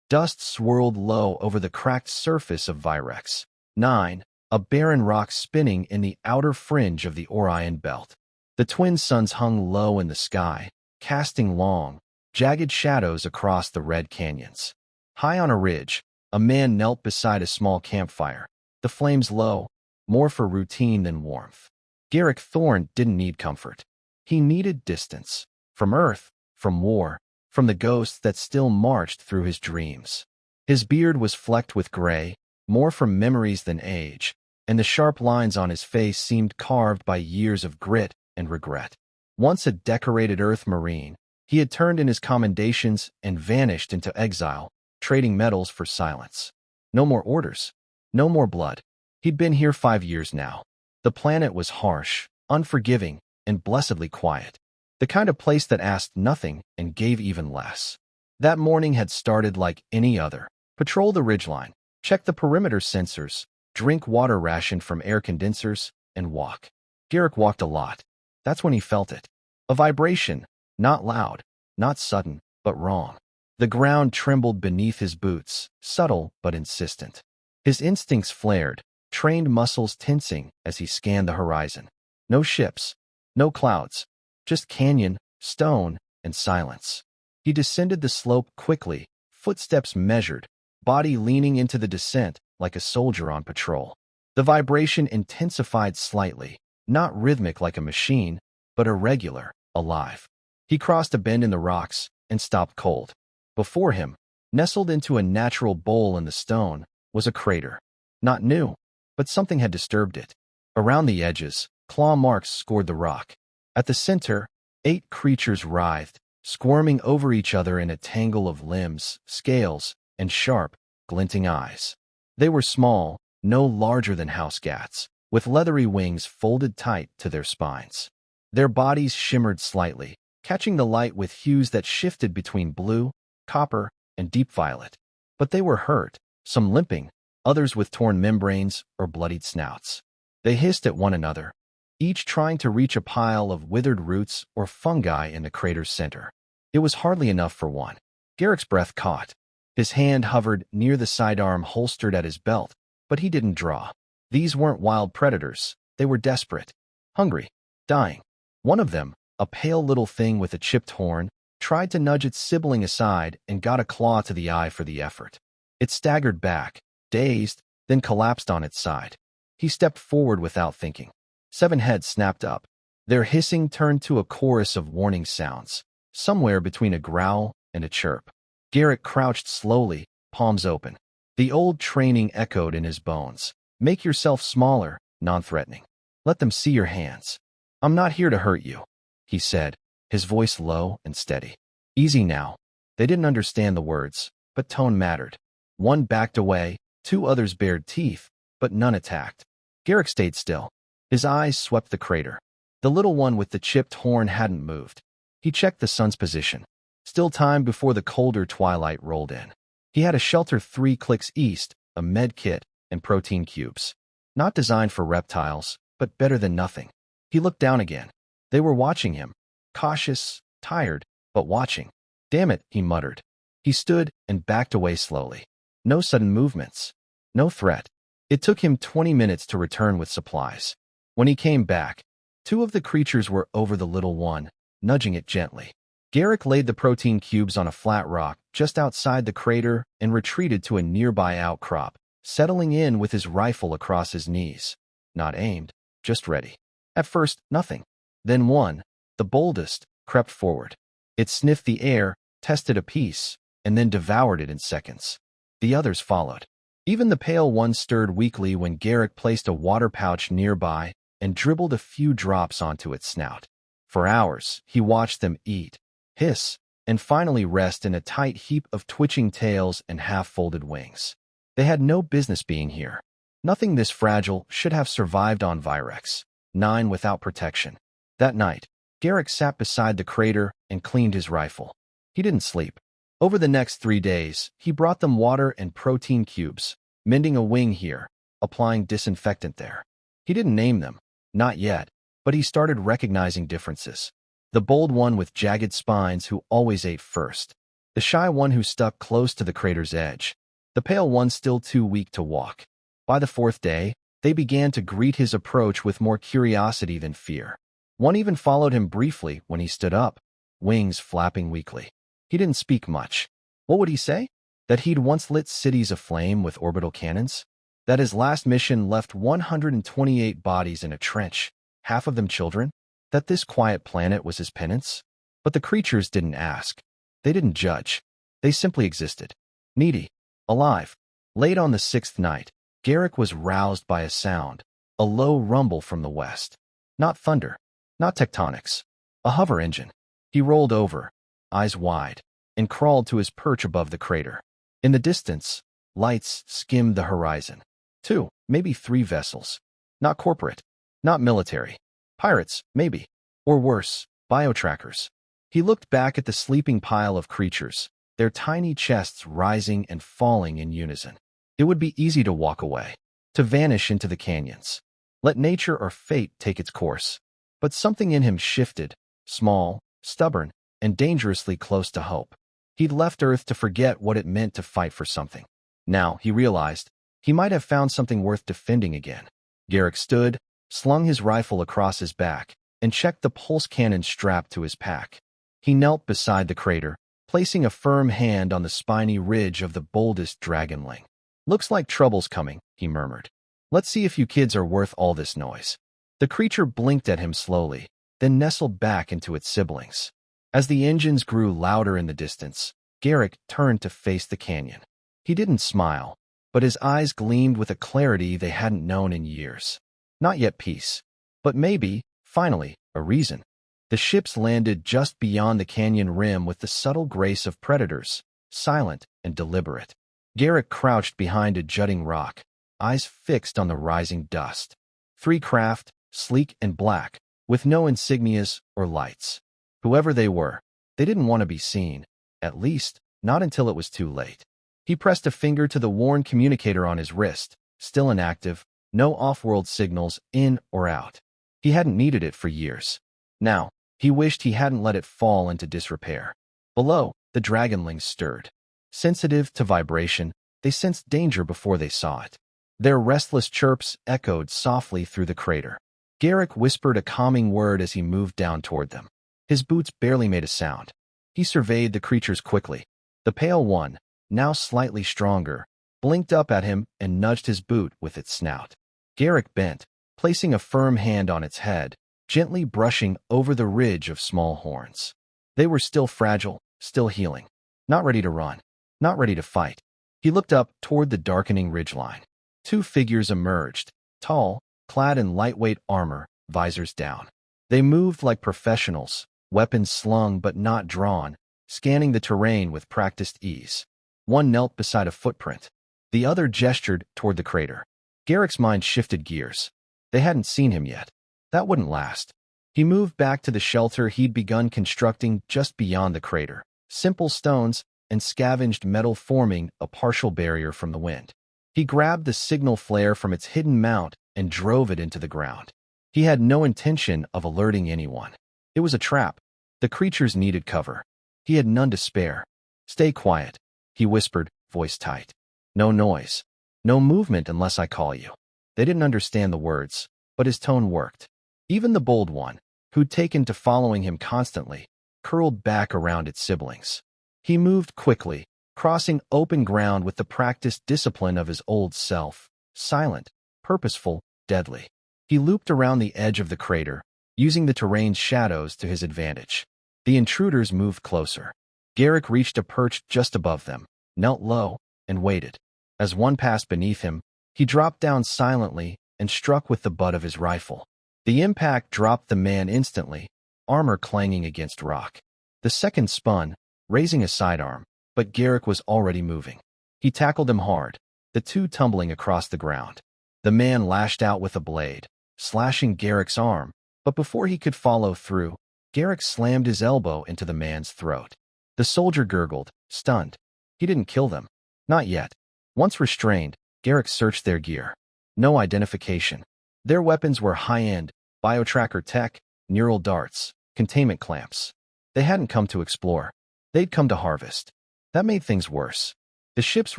Dust swirled low over the cracked surface of Virex. 9. A barren rock spinning in the outer fringe of the Orion belt. The twin suns hung low in the sky, casting long, jagged shadows across the red canyons. High on a ridge, a man knelt beside a small campfire, the flames low, more for routine than warmth. Garrick Thorne didn't need comfort. He needed distance. From Earth, from war, from the ghosts that still marched through his dreams. His beard was flecked with gray, more from memories than age, and the sharp lines on his face seemed carved by years of grit and regret. Once a decorated Earth Marine, he had turned in his commendations and vanished into exile, trading medals for silence. No more orders. No more blood. He'd been here 5 years now. The planet was harsh, unforgiving, and blessedly quiet. The kind of place that asked nothing and gave even less. That morning had started like any other. Patrol the ridgeline, check the perimeter sensors, drink water rationed from air condensers, and walk. Garrick walked a lot. That's when he felt it. A vibration, not loud, not sudden, but wrong. The ground trembled beneath his boots, subtle but insistent. His instincts flared, trained muscles tensing as he scanned the horizon. No ships, no clouds, just canyon, stone, and silence. He descended the slope quickly, footsteps measured, body leaning into the descent like a soldier on patrol. The vibration intensified slightly, not rhythmic like a machine, but irregular, alive. He crossed a bend in the rocks and stopped cold. Before him, nestled into a natural bowl in the stone, was a crater. Not new, but something had disturbed it. Around the edges, claw marks scored the rock. At the center, 8 creatures writhed, squirming over each other in a tangle of limbs, scales, and sharp, glinting eyes. They were small, no larger than house cats, with leathery wings folded tight to their spines. Their bodies shimmered slightly, catching the light with hues that shifted between blue, copper, and deep violet. But they were hurt, some limping, others with torn membranes or bloodied snouts. They hissed at one another, each trying to reach a pile of withered roots or fungi in the crater's center. It was hardly enough for one. Garrick's breath caught. His hand hovered near the sidearm holstered at his belt, but he didn't draw. These weren't wild predators. They were desperate, hungry, dying. One of them, a pale little thing with a chipped horn, tried to nudge its sibling aside and got a claw to the eye for the effort. It staggered back, dazed, then collapsed on its side. He stepped forward without thinking. 7 heads snapped up. Their hissing turned to a chorus of warning sounds, somewhere between a growl and a chirp. Garrick crouched slowly, palms open. The old training echoed in his bones. Make yourself smaller, non-threatening. Let them see your hands. I'm not here to hurt you, he said, his voice low and steady. Easy now. They didn't understand the words, but tone mattered. One backed away, 2 others bared teeth, but none attacked. Garrick stayed still. His eyes swept the crater. The little one with the chipped horn hadn't moved. He checked the sun's position. Still time before the colder twilight rolled in. He had a shelter 3 clicks east, a med kit, and protein cubes. Not designed for reptiles, but better than nothing. He looked down again. They were watching him. Cautious, tired, but watching. Damn it, he muttered. He stood and backed away slowly. No sudden movements. No threat. It took him 20 minutes to return with supplies. When he came back, 2 of the creatures were over the little one, nudging it gently. Garrick laid the protein cubes on a flat rock just outside the crater and retreated to a nearby outcrop, settling in with his rifle across his knees. Not aimed, just ready. At first, nothing. Then one, the boldest, crept forward. It sniffed the air, tested a piece, and then devoured it in seconds. The others followed. Even the pale one stirred weakly when Garrick placed a water pouch nearby and dribbled a few drops onto its snout. For hours, he watched them eat, hiss, and finally rest in a tight heap of twitching tails and half-folded wings. They had no business being here. Nothing this fragile should have survived on Virex 9 without protection. That night, Garrick sat beside the crater and cleaned his rifle. He didn't sleep. Over the next 3 days, he brought them water and protein cubes, mending a wing here, applying disinfectant there. He didn't name them, not yet, but he started recognizing differences. The bold one with jagged spines who always ate first. the shy one who stuck close to the crater's edge, the pale one still too weak to walk. By the fourth day, they began to greet his approach with more curiosity than fear. One even followed him briefly when he stood up, wings flapping weakly. He didn't speak much. What would he say? That he'd once lit cities aflame with orbital cannons? That his last mission left 128 bodies in a trench, half of them children? That this quiet planet was his penance? But the creatures didn't ask. They didn't judge. They simply existed. Needy. Alive. Late on the sixth night, Garrick was roused by a sound, a low rumble from the west. Not thunder. Not tectonics. A hover engine. He rolled over, eyes wide, and crawled to his perch above the crater. In the distance, lights skimmed the horizon. 2, maybe 3 vessels. Not corporate. Not military. Pirates, maybe. Or worse, biotrackers. He looked back at the sleeping pile of creatures, their tiny chests rising and falling in unison. It would be easy to walk away, to vanish into the canyons. Let nature or fate take its course. But something in him shifted, small, stubborn, and dangerously close to hope. He'd left Earth to forget what it meant to fight for something. Now, he realized, he might have found something worth defending again. Garrick stood, slung his rifle across his back, and checked the pulse cannon strapped to his pack. He knelt beside the crater, placing a firm hand on the spiny ridge of the boldest dragonling. "Looks like trouble's coming," he murmured. "Let's see if you kids are worth all this noise." The creature blinked at him slowly, then nestled back into its siblings. As the engines grew louder in the distance, Garrick turned to face the canyon. He didn't smile, but his eyes gleamed with a clarity they hadn't known in years. Not yet peace, but maybe, finally, a reason. The ships landed just beyond the canyon rim with the subtle grace of predators, silent and deliberate. Garrick crouched behind a jutting rock, eyes fixed on the rising dust. 3 craft, sleek and black, with no insignias or lights. Whoever they were, they didn't want to be seen, at least, not until it was too late. He pressed a finger to the worn communicator on his wrist, still inactive, no off-world signals in or out. He hadn't needed it for years. Now, he wished he hadn't let it fall into disrepair. Below, the dragonlings stirred. Sensitive to vibration, they sensed danger before they saw it. Their restless chirps echoed softly through the crater. Garrick whispered a calming word as he moved down toward them. His boots barely made a sound. He surveyed the creatures quickly. The pale one, now slightly stronger, blinked up at him and nudged his boot with its snout. Garrick bent, placing a firm hand on its head, gently brushing over the ridge of small horns. They were still fragile, still healing. Not ready to run. Not ready to fight. He looked up toward the darkening ridgeline. 2 figures emerged, tall, clad in lightweight armor, visors down. They moved like professionals, weapons slung but not drawn, scanning the terrain with practiced ease. One knelt beside a footprint. The other gestured toward the crater. Garrick's mind shifted gears. They hadn't seen him yet. That wouldn't last. He moved back to the shelter he'd begun constructing just beyond the crater. Simple stones and scavenged metal forming a partial barrier from the wind. He grabbed the signal flare from its hidden mount and drove it into the ground. He had no intention of alerting anyone. It was a trap. The creatures needed cover. He had none to spare. "Stay quiet," he whispered, voice tight. "No noise. No movement unless I call you." They didn't understand the words, but his tone worked. Even the bold one, who'd taken to following him constantly, curled back around its siblings. He moved quickly, crossing open ground with the practiced discipline of his old self, silent, purposeful, deadly. He looped around the edge of the crater, using the terrain's shadows to his advantage. The intruders moved closer. Garrick reached a perch just above them, knelt low, and waited. As one passed beneath him, he dropped down silently and struck with the butt of his rifle. The impact dropped the man instantly, armor clanging against rock. The second spun, raising a sidearm, but Garrick was already moving. He tackled him hard, the 2 tumbling across the ground. The man lashed out with a blade, slashing Garrick's arm, but before he could follow through, Garrick slammed his elbow into the man's throat. The soldier gurgled, stunned. He didn't kill them. Not yet. Once restrained, Garrick searched their gear. No identification. Their weapons were high-end, biotracker tech, neural darts, containment clamps. They hadn't come to explore. They'd come to harvest. That made things worse. The ships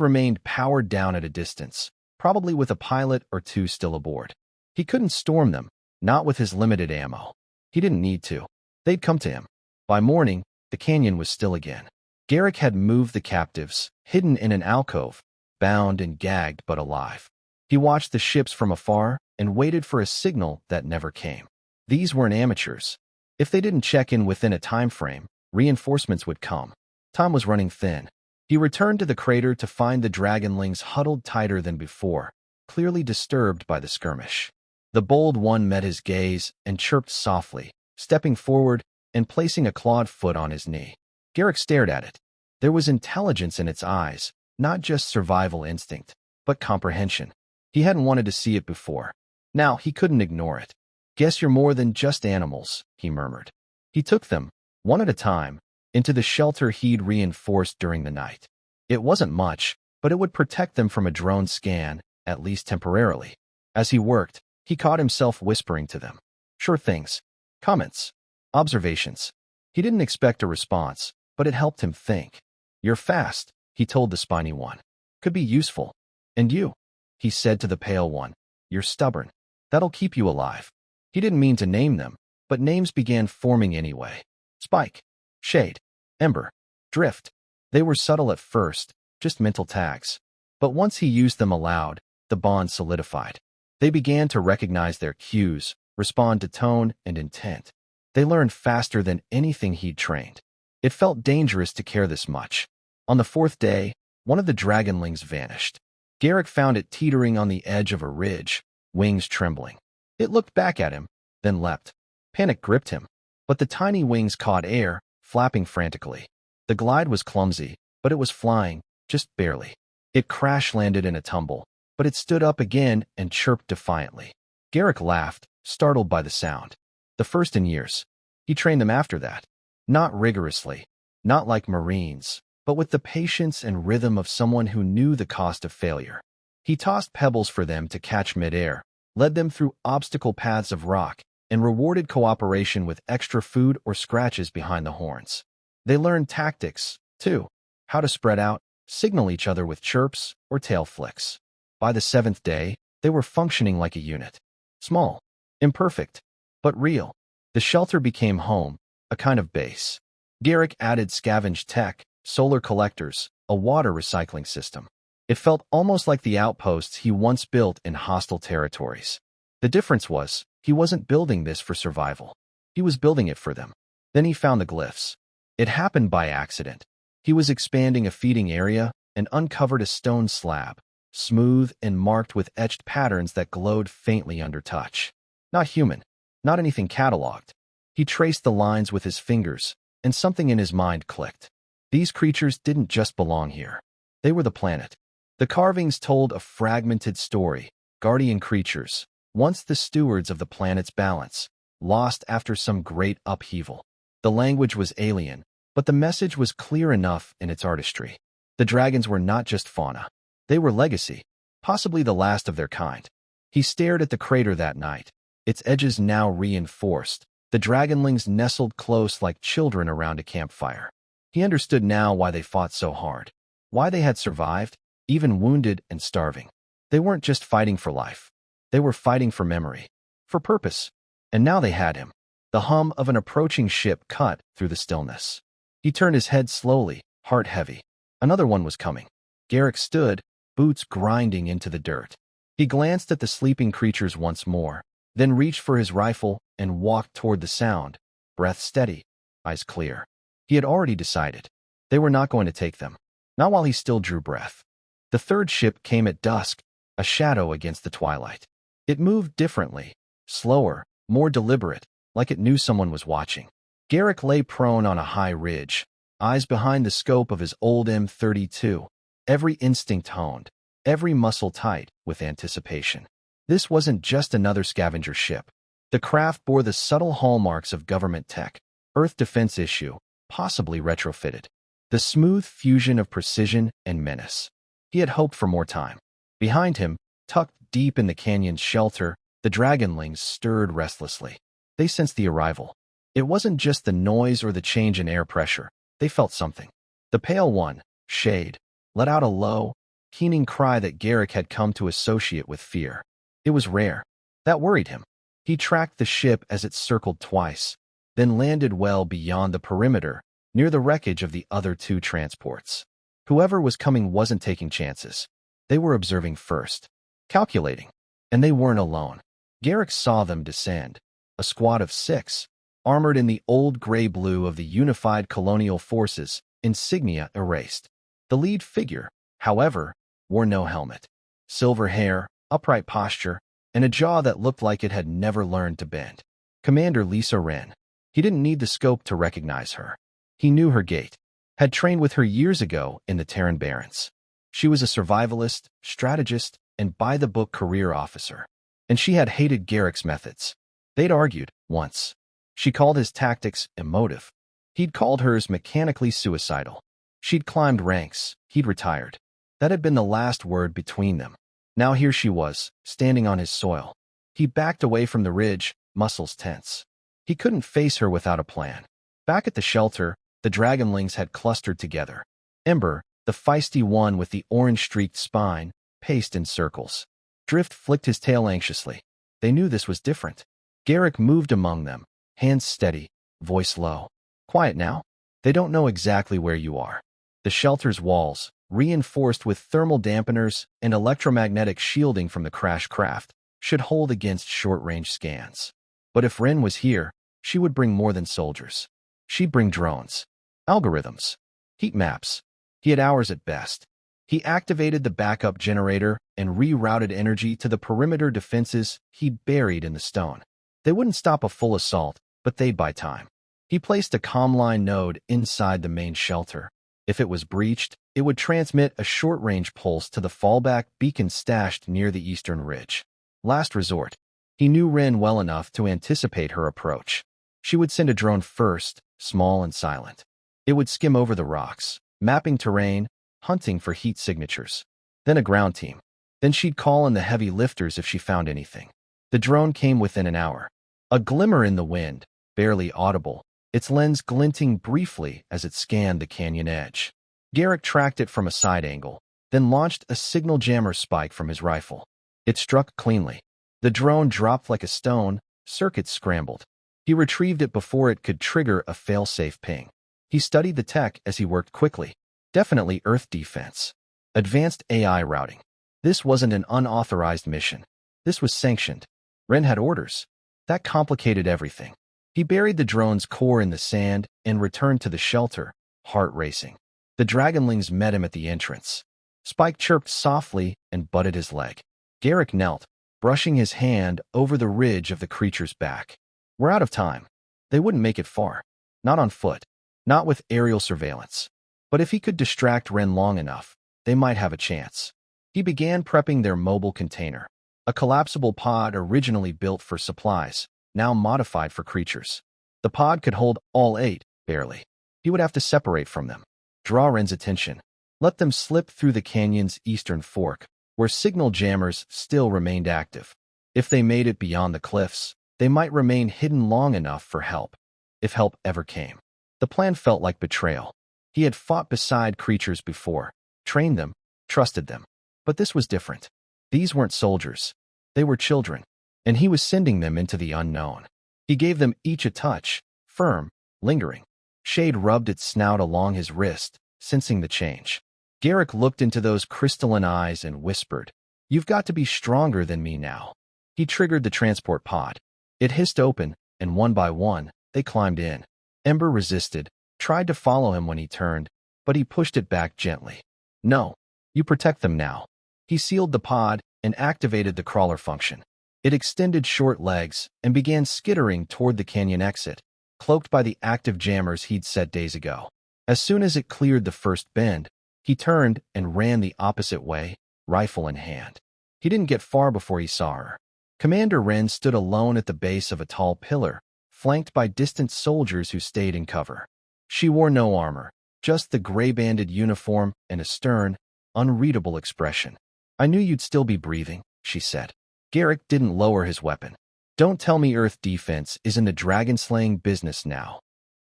remained powered down at a distance, probably with a pilot or two still aboard. He couldn't storm them, not with his limited ammo. He didn't need to. They'd come to him. By morning, the canyon was still again. Garrick had moved the captives, hidden in an alcove, bound and gagged but alive. He watched the ships from afar and waited for a signal that never came. These weren't amateurs. If they didn't check in within a time frame, reinforcements would come. Time was running thin. He returned to the crater to find the dragonlings huddled tighter than before, clearly disturbed by the skirmish. The bold one met his gaze and chirped softly, stepping forward and placing a clawed foot on his knee. Garrick stared at it. There was intelligence in its eyes, not just survival instinct, but comprehension. He hadn't wanted to see it before. Now he couldn't ignore it. "Guess you're more than just animals," he murmured. He took them, one at a time, into the shelter he'd reinforced during the night. It wasn't much, but it would protect them from a drone scan, at least temporarily. As he worked, he caught himself whispering to them. Sure things. Comments. Observations. He didn't expect a response, but it helped him think. "You're fast," he told the spiny one. "Could be useful." "And you," he said to the pale one. "You're stubborn. That'll keep you alive." He didn't mean to name them, but names began forming anyway. Spike, Shade, Ember, Drift. They were subtle at first, just mental tags. But once he used them aloud, the bond solidified. They began to recognize their cues, respond to tone and intent. They learned faster than anything he'd trained. It felt dangerous to care this much. On the fourth day, one of the dragonlings vanished. Garrick found it teetering on the edge of a ridge, wings trembling. It looked back at him, then leapt. Panic gripped him, but the tiny wings caught air, flapping frantically. The glide was clumsy, but it was flying, just barely. It crash-landed in a tumble, but it stood up again and chirped defiantly. Garrick laughed, startled by the sound. The first in years. He trained them after that. Not rigorously, not like Marines, but with the patience and rhythm of someone who knew the cost of failure. He tossed pebbles for them to catch midair, led them through obstacle paths of rock, and rewarded cooperation with extra food or scratches behind the horns. They learned tactics, too, how to spread out, signal each other with chirps or tail flicks. By the seventh day, they were functioning like a unit. Small, imperfect, but real. The shelter became home, a kind of base. Garrick added scavenge tech, solar collectors, a water recycling system. It felt almost like the outposts he once built in hostile territories. The difference was, he wasn't building this for survival. He was building it for them. Then he found the glyphs. It happened by accident. He was expanding a feeding area and uncovered a stone slab, smooth and marked with etched patterns that glowed faintly under touch. Not human, not anything cataloged. He traced the lines with his fingers, and something in his mind clicked. These creatures didn't just belong here. They were the planet. The carvings told a fragmented story, guardian creatures, once the stewards of the planet's balance, lost after some great upheaval. The language was alien, but the message was clear enough in its artistry. The dragons were not just fauna. They were legacy, possibly the last of their kind. He stared at the crater that night, its edges now reinforced, the dragonlings nestled close like children around a campfire. He understood now why they fought so hard, why they had survived, even wounded and starving. They weren't just fighting for life. They were fighting for memory, for purpose. And now they had him. The hum of an approaching ship cut through the stillness. He turned his head slowly, heart heavy. Another one was coming. Garrick stood, boots grinding into the dirt. He glanced at the sleeping creatures once more, then reached for his rifle and walked toward the sound, breath steady, eyes clear. He had already decided. They were not going to take them. Not while he still drew breath. The third ship came at dusk, a shadow against the twilight. It moved differently, slower, more deliberate, like it knew someone was watching. Garrick lay prone on a high ridge, eyes behind the scope of his old M32, every instinct honed, every muscle tight with anticipation. This wasn't just another scavenger ship. The craft bore the subtle hallmarks of government tech, Earth defense issue, possibly retrofitted. The smooth fusion of precision and menace. He had hoped for more time. Behind him, tucked deep in the canyon's shelter, the dragonlings stirred restlessly. They sensed the arrival. It wasn't just the noise or the change in air pressure. They felt something. The pale one, Shade let out a low, keening cry that Garrick had come to associate with fear. It was rare. That worried him. He tracked the ship as it circled twice, then landed well beyond the perimeter, near the wreckage of the other two transports. Whoever was coming wasn't taking chances. They were observing first, calculating, and they weren't alone. Garrick saw them descend, a squad of 6, armored in the old gray-blue of the Unified Colonial Forces, insignia erased. The lead figure, however, wore no helmet. Silver hair, upright posture, and a jaw that looked like it had never learned to bend. Commander Lisa Wren. He didn't need the scope to recognize her. He knew her gait, had trained with her years ago in the Terran Barrens. She was a survivalist, strategist, and by-the-book career officer. And she had hated Garrick's methods. They'd argued, once. She called his tactics emotive. He'd called hers mechanically suicidal. She'd climbed ranks. He'd retired. That had been the last word between them. Now here she was, standing on his soil. He backed away from the ridge, muscles tense. He couldn't face her without a plan. Back at the shelter, the dragonlings had clustered together. Ember, the feisty one with the orange-streaked spine, paced in circles. Drift flicked his tail anxiously. They knew this was different. Garrick moved among them, hands steady, voice low. Quiet now. They don't know exactly where you are. The shelter's walls, reinforced with thermal dampeners and electromagnetic shielding from the crash craft, should hold against short-range scans. But if Wren was here, she would bring more than soldiers. She'd bring drones, algorithms, heat maps. He had hours at best. He activated the backup generator and rerouted energy to the perimeter defenses he'd buried in the stone. They wouldn't stop a full assault, but they'd buy time. He placed a commline node inside the main shelter. If it was breached, it would transmit a short-range pulse to the fallback beacon stashed near the eastern ridge. Last resort. He knew Wren well enough to anticipate her approach. She would send a drone first, small and silent. It would skim over the rocks, mapping terrain, hunting for heat signatures. Then a ground team. Then she'd call in the heavy lifters if she found anything. The drone came within an hour. A glimmer in the wind, barely audible, its lens glinting briefly as it scanned the canyon edge. Garrick tracked it from a side angle, then launched a signal jammer spike from his rifle. It struck cleanly. The drone dropped like a stone, circuits scrambled. He retrieved it before it could trigger a fail-safe ping. He studied the tech as he worked quickly. Definitely Earth defense. Advanced AI routing. This wasn't an unauthorized mission. This was sanctioned. Wren had orders. That complicated everything. He buried the drone's core in the sand and returned to the shelter, heart racing. The dragonlings met him at the entrance. Spike chirped softly and butted his leg. Garrick knelt, brushing his hand over the ridge of the creature's back. We're out of time. They wouldn't make it far. Not on foot. Not with aerial surveillance. But if he could distract Wren long enough, they might have a chance. He began prepping their mobile container. A collapsible pod originally built for supplies, now modified for creatures. The pod could hold all 8, barely. He would have to separate from them. Draw Wren's attention. Let them slip through the canyon's eastern fork, where signal jammers still remained active. If they made it beyond the cliffs, they might remain hidden long enough for help, if help ever came. The plan felt like betrayal. He had fought beside creatures before, trained them, trusted them. But this was different. These weren't soldiers. They were children, and he was sending them into the unknown. He gave them each a touch, firm, lingering. Shade rubbed its snout along his wrist, sensing the change. Garrick looked into those crystalline eyes and whispered, "You've got to be stronger than me now." He triggered the transport pod. It hissed open, and one by one, they climbed in. Ember resisted, tried to follow him when he turned, but he pushed it back gently. "No, you protect them now." He sealed the pod and activated the crawler function. It extended short legs and began skittering toward the canyon exit, cloaked by the active jammers he'd set days ago. As soon as it cleared the first bend, he turned and ran the opposite way, rifle in hand. He didn't get far before he saw her. Commander Wren stood alone at the base of a tall pillar, flanked by distant soldiers who stayed in cover. She wore no armor, just the gray-banded uniform and a stern, unreadable expression. "I knew you'd still be breathing," she said. Garrick didn't lower his weapon. "Don't tell me Earth defense is in the dragon-slaying business now."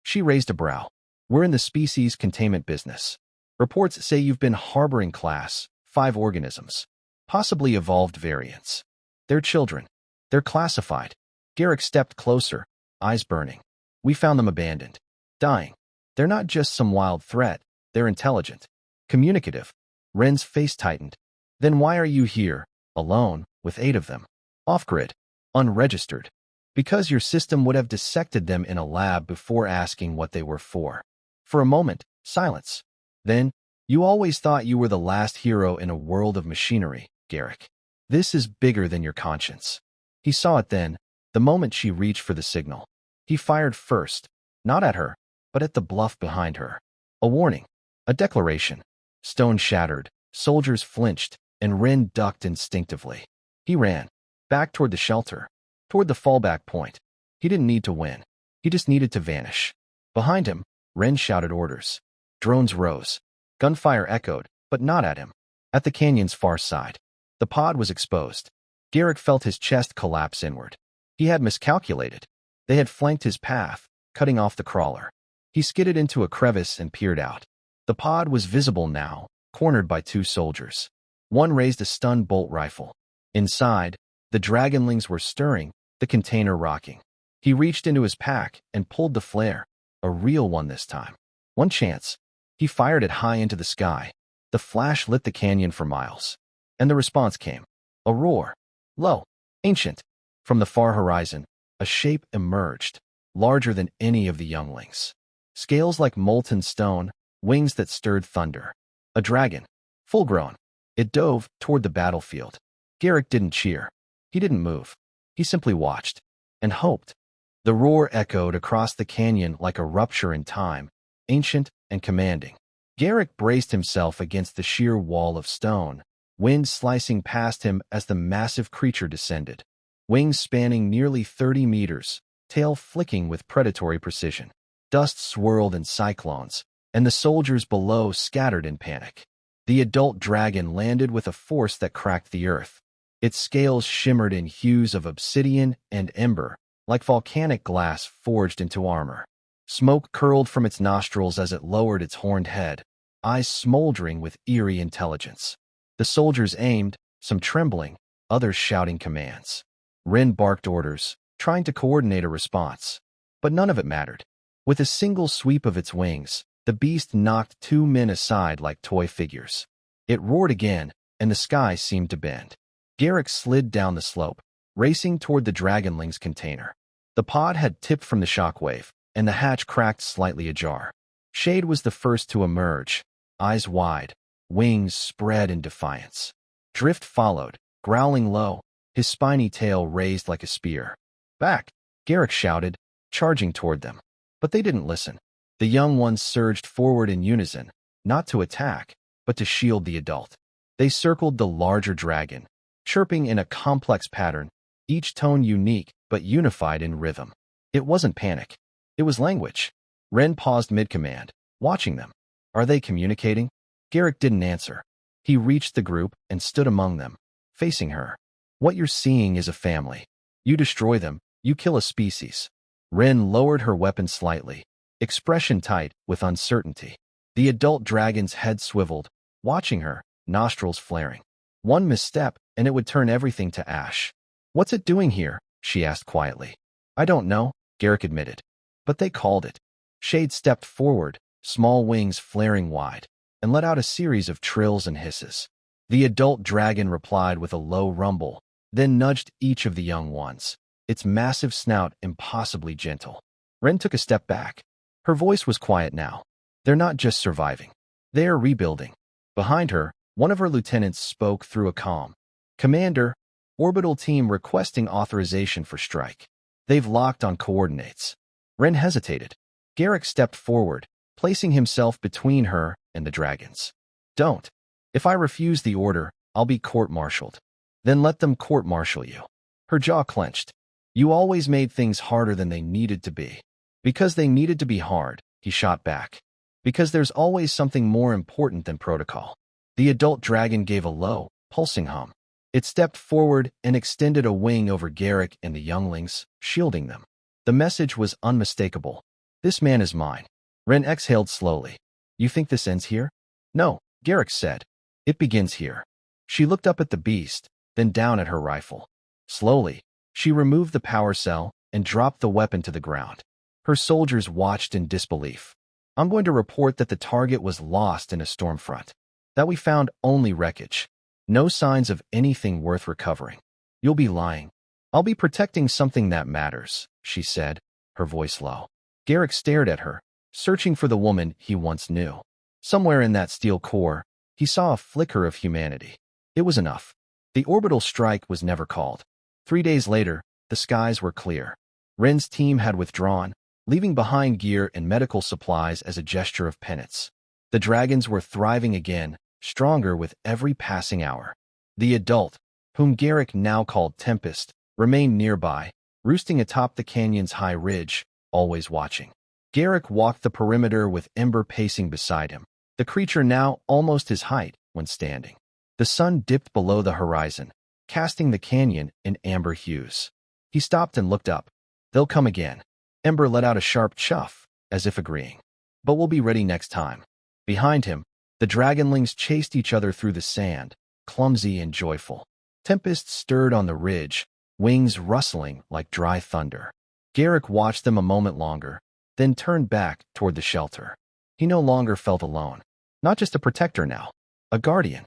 She raised a brow. "We're in the species containment business. Reports say you've been harboring Class 5 organisms, possibly evolved variants. They're children. They're classified. Garrick stepped closer, eyes burning. We found them abandoned, dying. They're not just some wild threat. They're intelligent, communicative. Ren's face tightened. Then why are you here, alone, with 8 of them? Off-grid, unregistered. Because your system would have dissected them in a lab before asking what they were for. For a moment, silence. Then, you always thought you were the last hero in a world of machinery, Garrick. This is bigger than your conscience. He saw it then, the moment she reached for the signal. He fired first, not at her, but at the bluff behind her. A warning, a declaration. Stone shattered, soldiers flinched, and Ren ducked instinctively. He ran, back toward the shelter, toward the fallback point. He didn't need to win. He just needed to vanish. Behind him, Ren shouted orders. Drones rose. Gunfire echoed, but not at him. At the canyon's far side, the pod was exposed. Garrick felt his chest collapse inward. He had miscalculated. They had flanked his path, cutting off the crawler. He skidded into a crevice and peered out. The pod was visible now, cornered by 2 soldiers. One raised a stun bolt rifle. Inside, the dragonlings were stirring, the container rocking. He reached into his pack and pulled the flare, a real one this time. One chance. He fired it high into the sky. The flash lit the canyon for miles. And the response came. A roar. Low. Ancient. From the far horizon, a shape emerged, larger than any of the younglings. Scales like molten stone, wings that stirred thunder. A dragon. Full-grown. It dove toward the battlefield. Garrick didn't cheer. He didn't move. He simply watched. And hoped. The roar echoed across the canyon like a rupture in time, ancient and commanding. Garrick braced himself against the sheer wall of stone, wind slicing past him as the massive creature descended. Wings spanning nearly 30 meters, tail flicking with predatory precision. Dust swirled in cyclones, and the soldiers below scattered in panic. The adult dragon landed with a force that cracked the earth. Its scales shimmered in hues of obsidian and ember, like volcanic glass forged into armor. Smoke curled from its nostrils as it lowered its horned head, eyes smoldering with eerie intelligence. The soldiers aimed, some trembling, others shouting commands. Ren barked orders, trying to coordinate a response. But none of it mattered. With a single sweep of its wings, the beast knocked 2 men aside like toy figures. It roared again, and the sky seemed to bend. Garrick slid down the slope, racing toward the dragonling's container. The pod had tipped from the shockwave, and the hatch cracked slightly ajar. Shade was the first to emerge, eyes wide, wings spread in defiance. Drift followed, growling low, his spiny tail raised like a spear. Back, Garrick shouted, charging toward them. But they didn't listen. The young ones surged forward in unison, not to attack, but to shield the adult. They circled the larger dragon, chirping in a complex pattern, each tone unique but unified in rhythm. It wasn't panic. It was language. Ren paused mid-command, watching them. Are they communicating? Garrick didn't answer. He reached the group and stood among them, facing her. What you're seeing is a family. You destroy them, you kill a species. Ren lowered her weapon slightly, expression tight with uncertainty. The adult dragon's head swiveled, watching her, nostrils flaring. One misstep, and it would turn everything to ash. What's it doing here? She asked quietly. I don't know, Garrick admitted. But they called it. Shade stepped forward, small wings flaring wide, and let out a series of trills and hisses. The adult dragon replied with a low rumble, then nudged each of the young ones, its massive snout impossibly gentle. Ren took a step back. Her voice was quiet now. They're not just surviving. They are rebuilding. Behind her, one of her lieutenants spoke through a comm. Commander, orbital team requesting authorization for strike. They've locked on coordinates. Ren hesitated. Garrick stepped forward, placing himself between her and the dragons. Don't. If I refuse the order, I'll be court-martialed. Then let them court-martial you. Her jaw clenched. You always made things harder than they needed to be. Because they needed to be hard, he shot back. Because there's always something more important than protocol. The adult dragon gave a low, pulsing hum. It stepped forward and extended a wing over Garrick and the younglings, shielding them. The message was unmistakable. This man is mine. Ren exhaled slowly. You think this ends here? No, Garrick said. It begins here. She looked up at the beast, then down at her rifle. Slowly, she removed the power cell and dropped the weapon to the ground. Her soldiers watched in disbelief. I'm going to report that the target was lost in a storm front. That we found only wreckage. No signs of anything worth recovering. You'll be lying. I'll be protecting something that matters, she said, her voice low. Garrick stared at her, searching for the woman he once knew. Somewhere in that steel core, he saw a flicker of humanity. It was enough. The orbital strike was never called. 3 days later, the skies were clear. Ren's team had withdrawn, leaving behind gear and medical supplies as a gesture of penance. The dragons were thriving again, stronger with every passing hour. The adult, whom Garrick now called Tempest, remained nearby, roosting atop the canyon's high ridge, always watching. Garrick walked the perimeter with Ember pacing beside him, the creature now almost his height when standing. The sun dipped below the horizon, casting the canyon in amber hues. He stopped and looked up. They'll come again. Ember let out a sharp chuff, as if agreeing. But we'll be ready next time. Behind him, the dragonlings chased each other through the sand, clumsy and joyful. Tempest stirred on the ridge, wings rustling like dry thunder. Garrick watched them a moment longer, then turned back toward the shelter. He no longer felt alone. Not just a protector now, a guardian.